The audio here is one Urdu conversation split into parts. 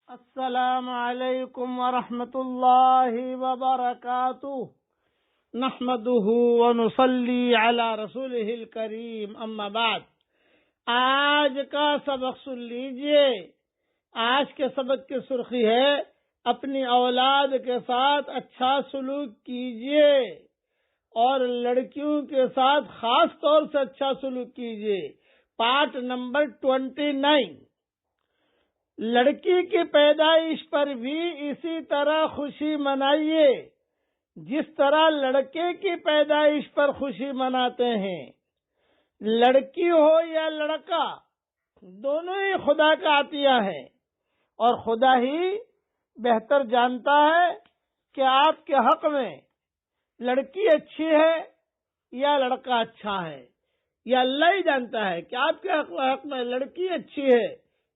السلام علیکم ورحمۃ اللہ وبرکاتہ نحمده ونصلی علی رسولہ الکریم اما بعد۔ آج کا سبق سن لیجئے۔ آج کے سبق کی سرخی ہے اپنی اولاد کے ساتھ اچھا سلوک کیجئے اور لڑکیوں کے ساتھ خاص طور سے اچھا سلوک کیجئے۔ Part number 29۔ لڑکی کی پیدائش پر بھی اسی طرح خوشی منائیے جس طرح لڑکے کی پیدائش پر خوشی مناتے ہیں۔ لڑکی ہو یا لڑکا، دونوں ہی خدا کا عطیہ ہے اور خدا ہی بہتر جانتا ہے کہ آپ کے حق میں لڑکی اچھی ہے یا لڑکا اچھا ہے۔ یا اللہ ہی جانتا ہے کہ آپ کے حق میں لڑکی اچھی ہے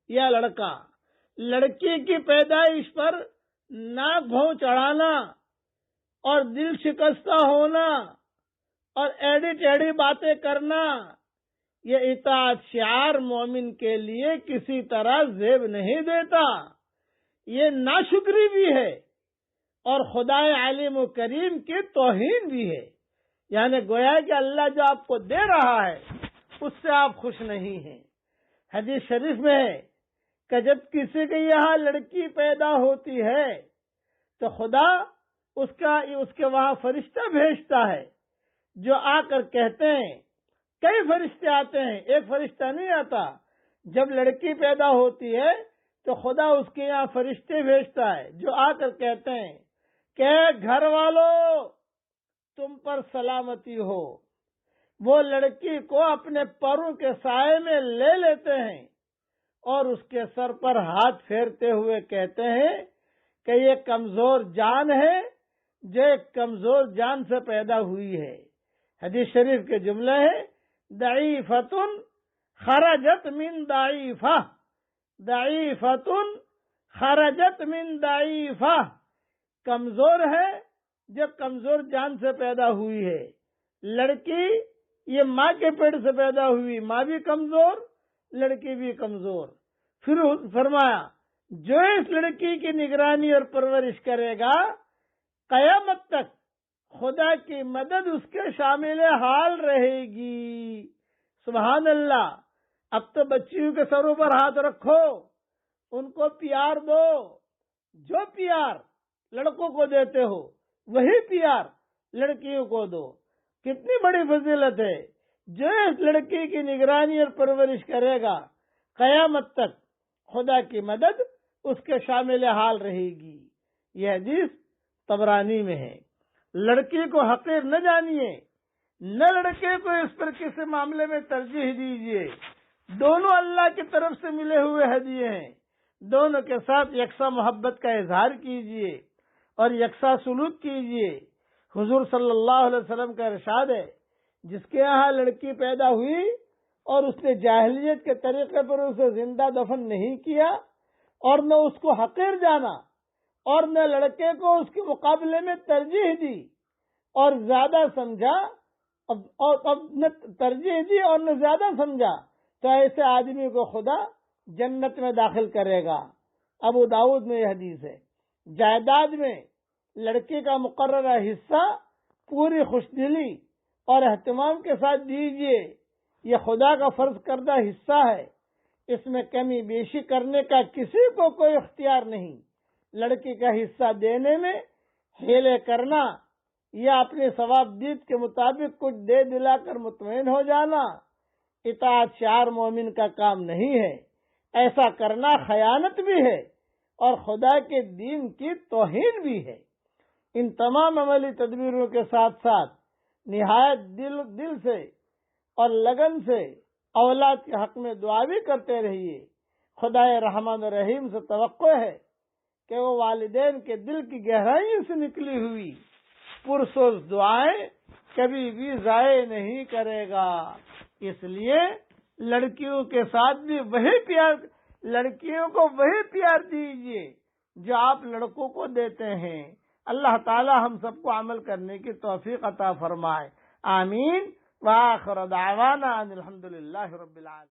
یا لڑکا۔ لڑکی کی پیدائش پر ناک بھوں چڑھانا اور دل شکستہ ہونا اور ایڑی ٹیڑھی باتیں کرنا، یہ اطاعت شعار مومن کے لیے کسی طرح زیب نہیں دیتا، یہ ناشکری بھی ہے اور خدا علیم و کریم کی توہین بھی ہے۔ یعنی گویا کہ اللہ جو آپ کو دے رہا ہے اس سے آپ خوش نہیں ہیں۔ حدیث شریف میں ہے کہ جب کسی کے یہاں لڑکی پیدا ہوتی ہے تو خدا اس کے وہاں فرشتہ بھیجتا ہے جو آ کر کہتے ہیں، کئی فرشتے آتے ہیں، ایک فرشتہ نہیں آتا۔ جب لڑکی پیدا ہوتی ہے تو خدا اس کے یہاں فرشتے بھیجتا ہے جو آ کر کہتے ہیں کہ گھر والوں تم پر سلامتی ہو۔ وہ لڑکی کو اپنے پروں کے سائے میں لے لیتے ہیں اور اس کے سر پر ہاتھ پھیرتے ہوئے کہتے ہیں کہ یہ کمزور جان ہے جو ایک کمزور جان سے پیدا ہوئی ہے۔ حدیث شریف کے جملے ہیں، ضعیفۃ خرجت من ضعیفہ، ضعیفۃ خرجت من ضعیفہ، کمزور ہے جو کمزور جان سے پیدا ہوئی ہے۔ لڑکی یہ ماں کے پیٹ سے پیدا ہوئی، ماں بھی کمزور، لڑکی بھی کمزور۔ پھر فرمایا جو اس لڑکی کی نگرانی اور پرورش کرے گا قیامت تک خدا کی مدد اس کے شامل حال رہے گی۔ سبحان اللہ۔ اب تو بچیوں کے سروں پر ہاتھ رکھو، ان کو پیار دو، جو پیار لڑکوں کو دیتے ہو وہی پیار لڑکیوں کو دو۔ کتنی بڑی فضیلت ہے۔ جو اس لڑکی کی نگرانی اور پرورش کرے گا قیامت تک خدا کی مدد اس کے شامل حال رہے گی۔ یہ حدیث طبرانی میں ہے۔ لڑکی کو حقیر نہ جانیے، نہ لڑکے کو اس پر کسی معاملے میں ترجیح دیجیے۔ دونوں اللہ کی طرف سے ملے ہوئے ہدیے ہیں، دونوں کے ساتھ یکساں محبت کا اظہار کیجیے اور یکساں سلوک کیجیے۔ حضور صلی اللہ علیہ وسلم کا ارشاد ہے، جس کے یہاں لڑکی پیدا ہوئی اور اس نے جاہلیت کے طریقے پر اسے زندہ دفن نہیں کیا اور نہ اس کو حقیر جانا اور نہ لڑکے کو اس کے مقابلے میں ترجیح دی اور زیادہ سمجھا اور نہ زیادہ سمجھا، تو ایسے آدمی کو خدا جنت میں داخل کرے گا۔ ابو داؤد میں یہ حدیث ہے۔ جائیداد میں لڑکی کا مقررہ حصہ پوری خوشدلی اور اہتمام کے ساتھ دیجیے، یہ خدا کا فرض کردہ حصہ ہے، اس میں کمی بیشی کرنے کا کسی کو کوئی اختیار نہیں۔ لڑکی کا حصہ دینے میں ہیلے کرنا یا اپنے ثواب دید کے مطابق کچھ دے دلا کر مطمئن ہو جانا اطاعت شعار مومن کا کام نہیں ہے۔ ایسا کرنا خیانت بھی ہے اور خدا کے دین کی توہین بھی ہے۔ ان تمام عملی تدبیروں کے ساتھ ساتھ نہایت دل سے اور لگن سے اولاد کے حق میں دعا بھی کرتے رہیے۔ خدا رحمان الرحیم سے توقع ہے کہ وہ والدین کے دل کی گہرائیوں سے نکلی ہوئی پرسوز دعائیں کبھی بھی ضائع نہیں کرے گا۔ اس لیے لڑکیوں کے ساتھ بھی لڑکیوں کو وہی پیار دیجیے جو آپ لڑکوں کو دیتے ہیں۔ اللہ تعالی ہم سب کو عمل کرنے کی توفیق عطا فرمائے۔ آمین۔ وآخر دعوانا ان الحمدللہ رب العالمین۔